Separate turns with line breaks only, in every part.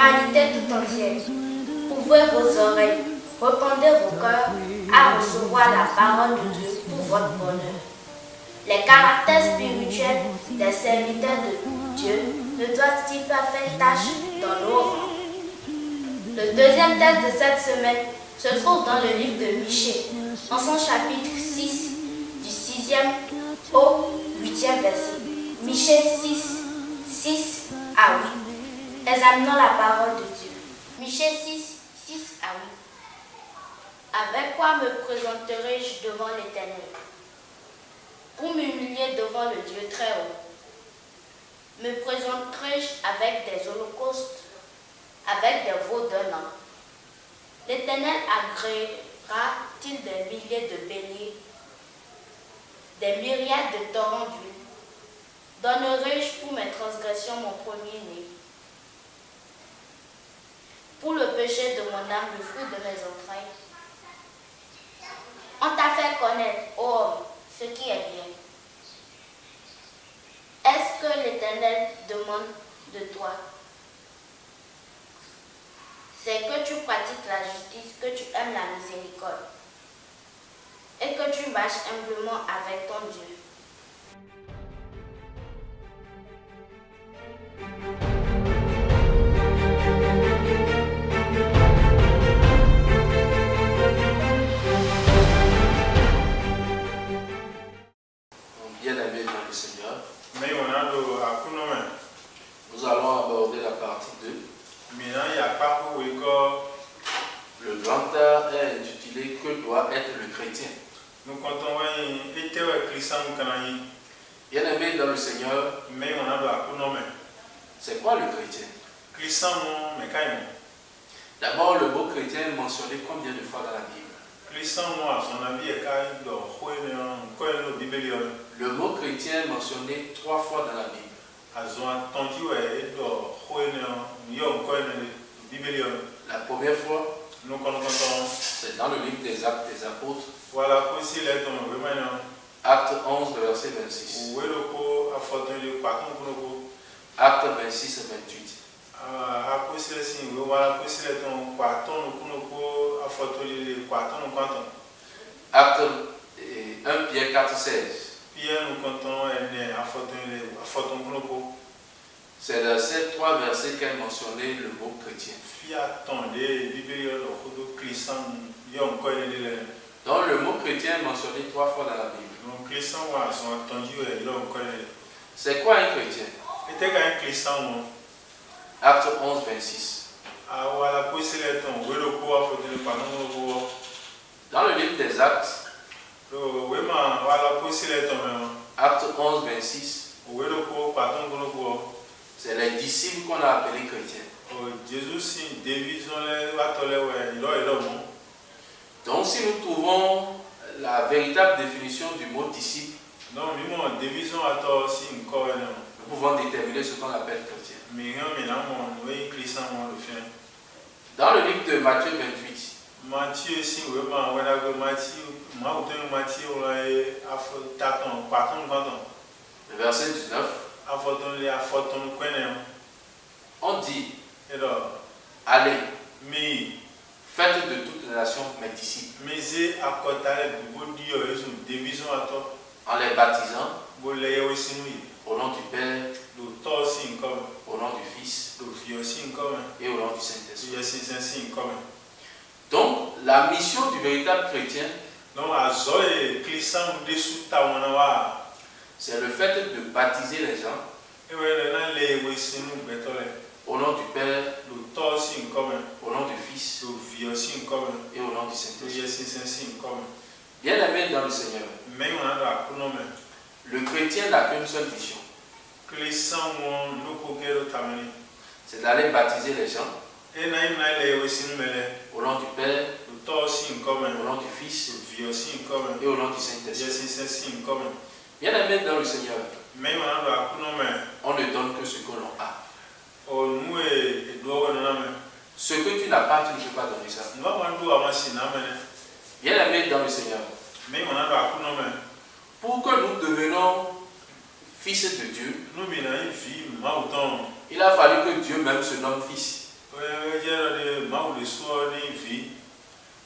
L'humanité tout entière, ouvrez vos oreilles, répandez vos cœurs à recevoir la parole de Dieu pour votre bonheur. Les caractères spirituels des serviteurs de Dieu ne doivent-ils pas faire tâche dans nos rangs? Le deuxième texte de cette semaine se trouve dans le livre de Michée, en son chapitre 6, du 6e au 8e verset. Michée 6, 6 à 8. Examinons la parole de Dieu. Michée 6, 6 à 8. Avec quoi me présenterai-je devant l'Éternel? Pour m'humilier devant le Dieu très haut. Me présenterai-je avec des holocaustes, avec des veaux d'un an? L'Éternel agréera-t-il des milliers de béliers, des myriades de torrents d'huile? Donnerai-je pour mes transgressions mon premier-né, pour le péché de mon âme, le fruit de mes entrailles? On t'a fait connaître, ô homme, ce qui est bien. Est-ce que l'Éternel demande de toi? C'est que tu pratiques la justice, que tu aimes la miséricorde et que tu marches humblement avec ton Dieu.
Bien-aimés dans le Seigneur, nous allons aborder la partie 2. Le grand thème est intitulé « Que doit être le chrétien ?» Bien-aimés dans le Seigneur, c'est quoi le chrétien? D'abord, le mot chrétien est mentionné combien de fois dans la Bible? Le mot chrétien est mentionné 3 fois dans la Bible. La première fois, c'est dans le livre des Actes des Apôtres. Acte 11, verset 26. Acte 26 et 28. Acte 1 Pierre 4, 16. C'est dans ces 3 versets qu'est mentionné le mot chrétien. Donc le mot chrétien est mentionné 3 fois dans la Bible. C'est quoi un chrétien? Acte 11, 26. Dans le livre des Actes, Acte 11, 26, c'est les disciples qu'on a appelés chrétiens. Donc si nous trouvons la véritable définition du mot disciple, nous pouvons déterminer ce qu'on appelle chrétien. Dans le livre de Matthieu 28, le verset 19, on dit, allez, faites de toutes les nations mes disciples, en les baptisant au nom du Père, au nom du Fils et au nom du Saint-Esprit. Donc, la mission du véritable chrétien, c'est le fait de baptiser les gens au nom du Père, au nom du Fils et au nom du Saint-Esprit. Bien-aimés dans le Seigneur, le chrétien n'a qu'une seule mission. C'est d'aller baptiser les gens au nom du Père, au nom du Fils et au nom du Saint-Esprit. Bien-aimés dans le Seigneur, on ne donne que ce que l'on a. Ce que tu n'as pas, tu ne peux pas donner ça. Bien-aimés dans le Seigneur, pour que nous devenions fils de Dieu, il a fallu que Dieu même se nomme fils.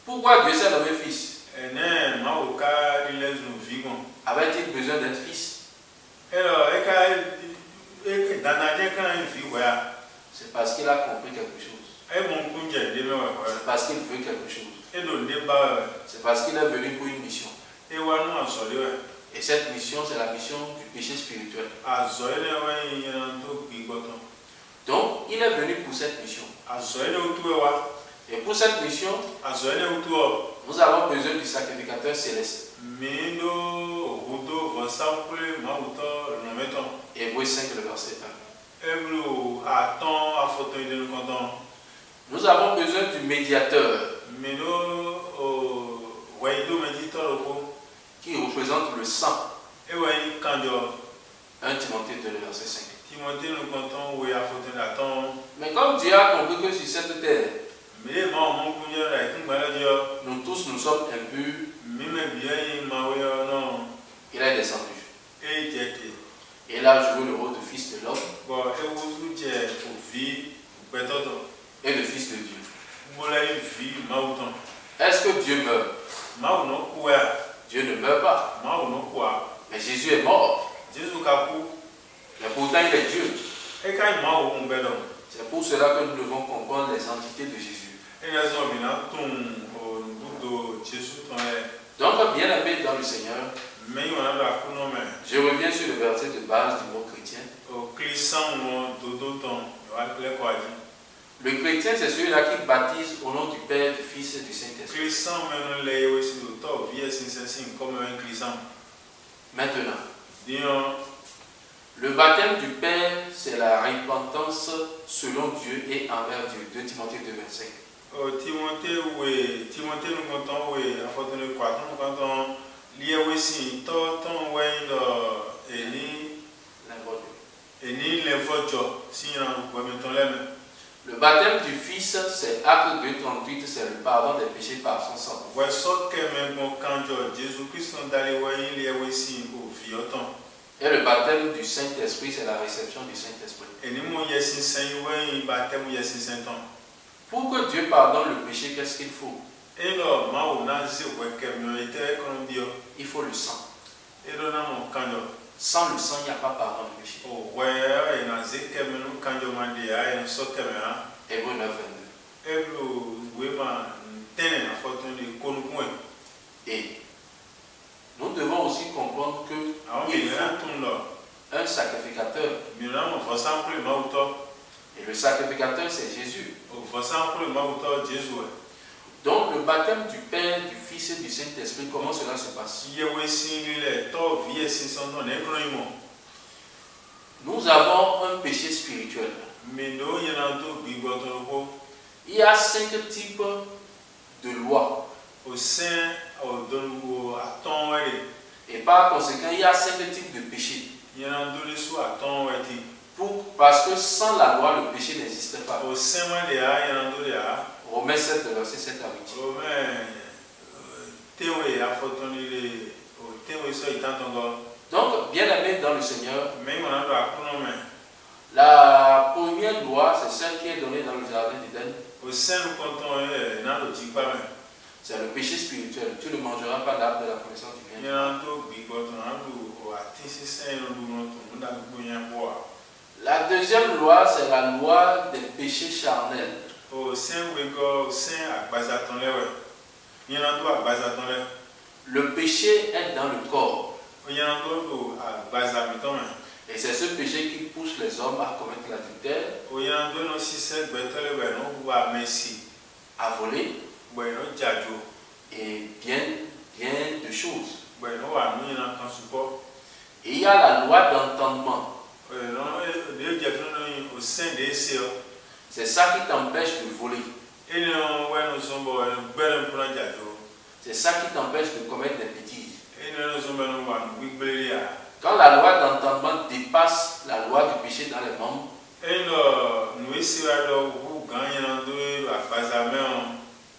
Pourquoi Dieu s'est nommé fils? Avait-il besoin d'être fils? C'est parce qu'il a compris quelque chose. C'est parce qu'il veut quelque chose. C'est parce qu'il est venu pour une mission. Et cette mission, c'est la mission du péché spirituel. Donc, il est venu pour cette mission. Et pour cette mission, nous avons besoin du sacrificateur céleste. Hébreux 5, le verset 1. Nous avons besoin du médiateur qui représente le sang. 1 Timothée 2, le verset 5. Mais comme Dieu a compris que sur cette terre, nous tous nous sommes impurs, il est descendu. Et il a joué le rôle de fils de l'homme et de fils de Dieu. Est-ce que Dieu meurt? Dieu ne meurt pas. Mais Jésus est mort. Mais pourtant il est Dieu. C'est pour cela que nous devons comprendre les entités de Jésus. Donc, bien aimé dans le Seigneur, je reviens sur le verset de base du mot chrétien. Le chrétien, c'est celui-là qui baptise au nom du Père, du Fils et du Saint-Esprit. Maintenant, le baptême du Père, c'est la repentance selon Dieu et envers Dieu. 2 Timothée 2, 25. Le baptême du Fils, c'est Acte 2, 38, c'est le pardon des péchés par son sang. Et le baptême du Saint-Esprit, c'est la réception du Saint-Esprit. Pour que Dieu pardonne le péché, qu'est-ce qu'il faut? Il faut le sang. Sans le sang, il n'y a pas pardon du péché. Hébreux 9, 22. Et nous devons aussi comprendre qu'il faut un sacrificateur. Et le sacrificateur, c'est Jésus. Donc le baptême du Père, du Fils et du Saint-Esprit, comment cela se passe? Nous avons un péché spirituel. Il y a 5 types de lois. Et par conséquent, il y a 5 types de péchés. Parce que sans la loi, le péché n'existe pas. Romains 7, verset 7 à 8. Donc, bien aimé dans le Seigneur, la première loi, c'est celle qui est donnée dans le jardin d'Éden. C'est le péché spirituel. Tu ne mangeras pas l'arbre de la connaissance du bien. La deuxième loi, c'est la loi des péchés charnels. Le péché est dans le corps. Et c'est ce péché qui pousse les hommes à commettre l'adultère, à voler, et bien de choses. Et il y a la loi d'entendement. C'est ça qui t'empêche de voler. C'est ça qui t'empêche de commettre des bêtises. Quand la loi d'entendement dépasse la loi du péché dans les membres,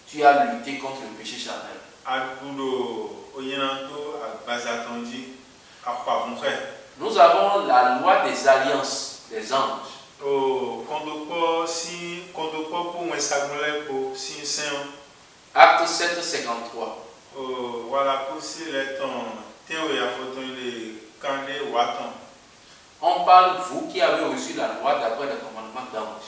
tu as lutté contre le péché charnel. Nous avons la loi des alliances, des anges. Acte 7, 53. On parle, vous qui avez reçu la loi d'après le commandement d'ange.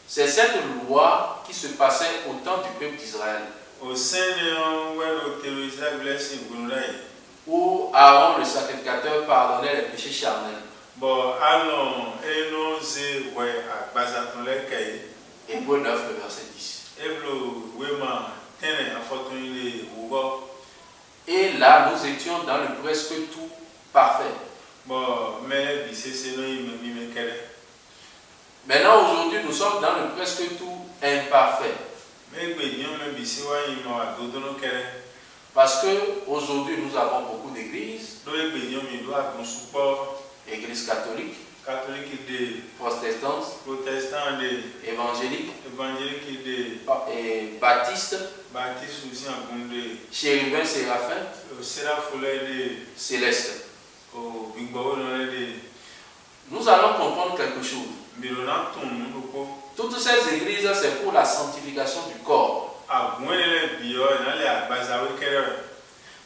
C'est cette loi qui se passait au temps du peuple d'Israël. Où Aaron le sacrificateur pardonnait les péchés charnels. Hébreux 9, le verset 10. Et là, nous étions dans le presque tout parfait. Maintenant, aujourd'hui, nous sommes dans le presque tout imparfait. Parce que aujourd'hui, nous avons beaucoup d'églises. Églises catholiques, protestantes, évangéliques, et baptistes, chérubins, séraphins, célestes. Nous allons comprendre quelque chose. Toutes ces églises, c'est pour la sanctification du corps.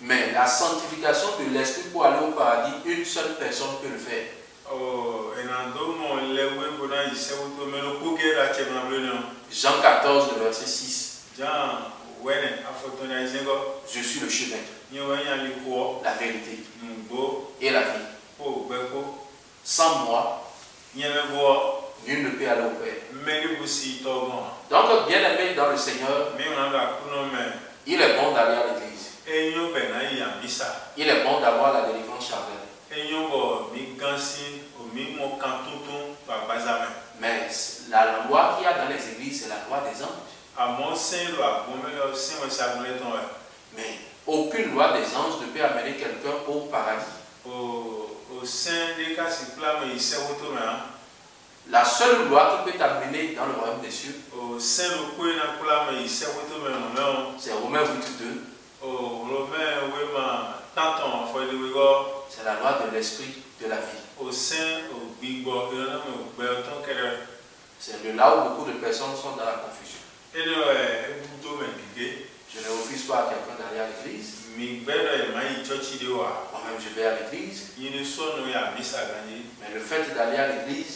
Mais la sanctification de l'esprit pour aller au paradis, une seule personne peut le faire. Jean 14, le verset 6. Je suis le chemin, la vérité et la vie. Sans moi, nul ne peut aller au Père. Donc, bien aimé dans le Seigneur, il est bon d'aller à l'église. Il est bon d'avoir la délivrance charnelle. Mais la loi qu'il y a dans les églises, c'est la loi des anges. Mais aucune loi des anges ne peut amener quelqu'un au paradis. La seule loi qui peut t'amener dans le royaume des cieux, c'est Romains 8:2. C'est la loi de l'esprit de la vie. C'est là où beaucoup de personnes sont dans la confusion. Je ne refuse pas à quelqu'un d'aller à l'église. Moi-même, je vais à l'église. Mais le fait d'aller à l'église,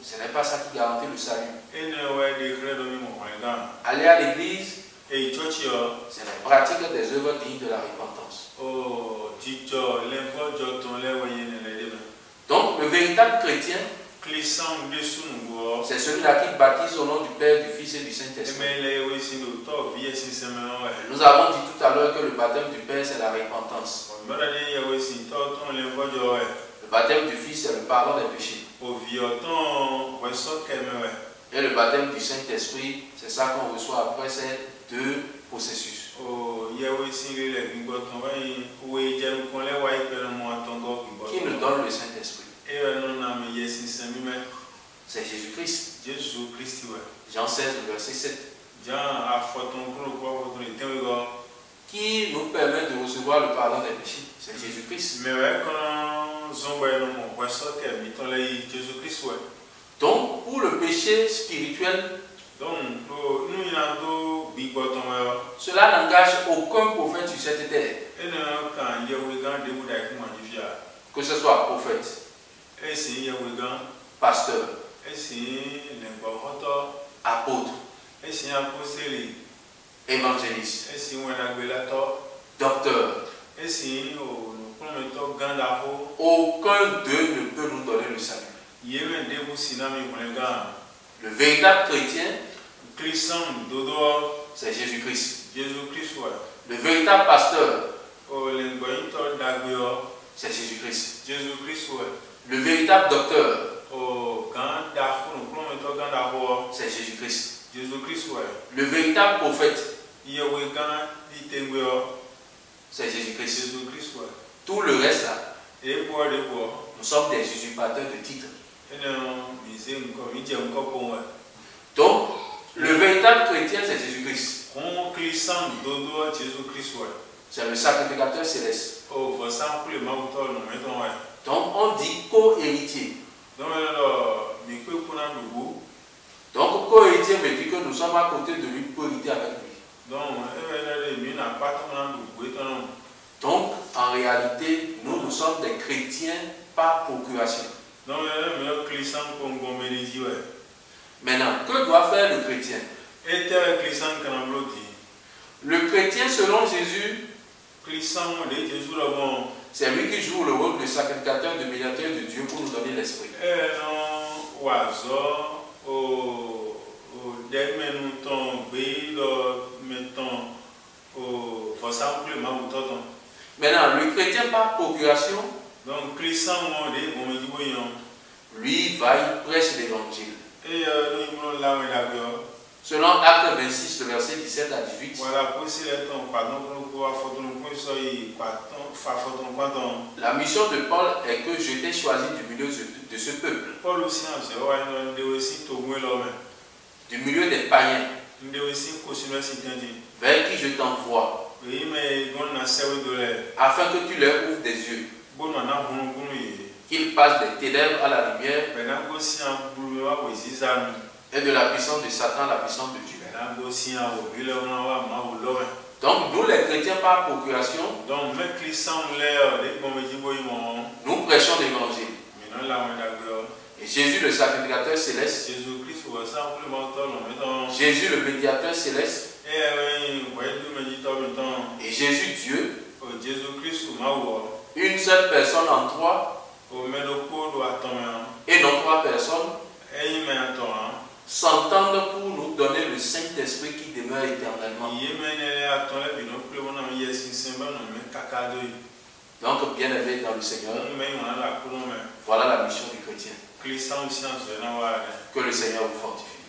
ce n'est pas ça qui garantit le salut. Aller à l'église, c'est la pratique des œuvres dignes de la repentance. Donc, le véritable chrétien, c'est celui-là qui baptise au nom du Père, du Fils et du Saint-Esprit. Nous avons dit tout à l'heure que le baptême du Père, c'est la repentance. Le baptême du Fils, c'est le pardon des péchés. Et le baptême du Saint-Esprit, c'est ça qu'on reçoit après ces deux processus. Qui nous donne le Saint-Esprit? C'est Jésus-Christ. Jean 16, le verset 7. Qui nous permet de recevoir le pardon des péchés? C'est Jésus-Christ. Donc, pour le péché spirituel, cela n'engage aucun prophète sur cette terre. Que ce soit prophète, pasteur, apôtre, évangéliste, docteur. Aucun d'eux ne peut nous donner le salut. Le véritable chrétien, c'est Jésus-Christ. Le véritable pasteur, c'est Jésus-Christ. Le véritable docteur, c'est Jésus-Christ. Le véritable prophète, c'est Jésus-Christ. Tout le reste là, nous sommes des usurpateurs de titres. Donc, le véritable chrétien, c'est Jésus-Christ. C'est le sacrificateur céleste. Donc on dit co-héritier. Donc co-héritier veut dire que nous sommes à côté de lui pour hériter avec lui. Donc en réalité, nous sommes des chrétiens par procuration. Maintenant, que doit faire le chrétien? Le chrétien selon Jésus, c'est lui qui joue le rôle de sacrificateur, de médiateur de Dieu pour nous donner l'esprit. Maintenant, le chrétien par procuration, lui va, il prêche l'évangile. Selon Acte 26, le verset 17 à 18. La mission de Paul est que je t'ai choisi du milieu de ce peuple. Du milieu des païens. Vers qui je t'envoie. Afin que tu leur ouvres des yeux. Qu'ils passent des ténèbres à la lumière. Et de la puissance de Satan, la puissance de Dieu. Donc nous les chrétiens par procuration, nous prêchons l'évangile. Et Jésus le sacrificateur céleste, Jésus le médiateur céleste, et Jésus Dieu, une seule personne en trois, et non trois personnes, s'entendent pour nous donner le Saint-Esprit qui demeure éternellement. Donc, bien aimé dans le Seigneur, voilà la mission du chrétien. Que le Seigneur vous fortifie.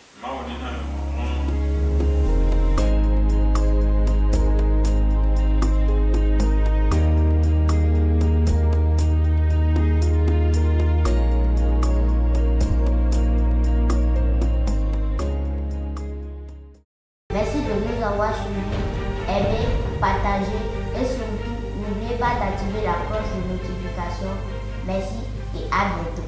Merci de nous avoir suivis. Aimez, partagez et surtout, n'oubliez pas d'activer la cloche de notification. Merci et à bientôt.